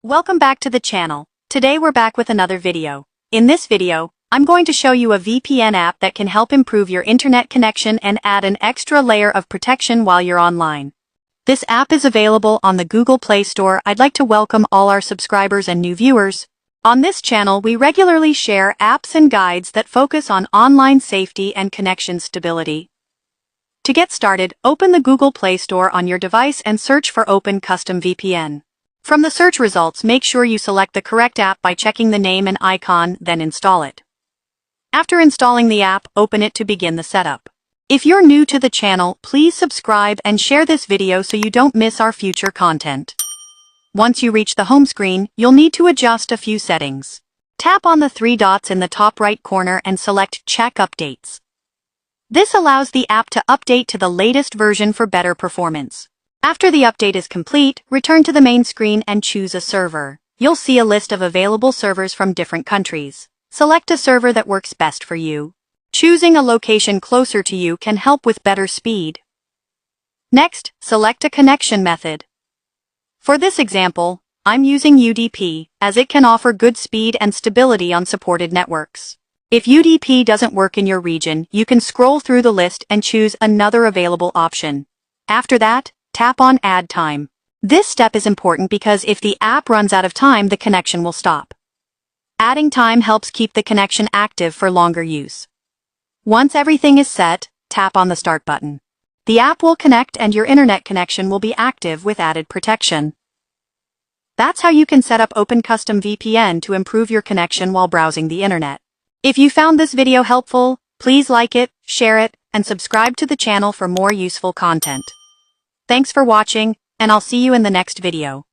Welcome back to the channel. Today we're back with another video. In this video, I'm going to show you a VPN app that can help improve your internet connection and add an extra layer of protection while you're online. This app is available on the Google Play Store. I'd like to welcome all our subscribers and new viewers. On this channel, we regularly share apps and guides that focus on online safety and connection stability. To get started, open the Google Play Store on your device and search for Open Custom VPN. From the search results, make sure you select the correct app by checking the name and icon, then install it. After installing the app, open it to begin the setup. If you're new to the channel, please subscribe and share this video so you don't miss our future content. Once you reach the home screen, you'll need to adjust a few settings. Tap on the three dots in the top right corner and select Check Updates. This allows the app to update to the latest version for better performance. After the update is complete, return to the main screen and choose a server. You'll see a list of available servers from different countries. Select a server that works best for you. Choosing a location closer to you can help with better speed. Next, select a connection method. For this example, I'm using UDP, as it can offer good speed and stability on supported networks. If UDP doesn't work in your region, you can scroll through the list and choose another available option. After that, tap on Add Time. This step is important because if the app runs out of time, the connection will stop. Adding time helps keep the connection active for longer use. Once everything is set, tap on the Start button. The app will connect and your internet connection will be active with added protection. That's how you can set up Open Custom VPN to improve your connection while browsing the internet. If you found this video helpful, please like it, share it, and subscribe to the channel for more useful content. Thanks for watching, and I'll see you in the next video.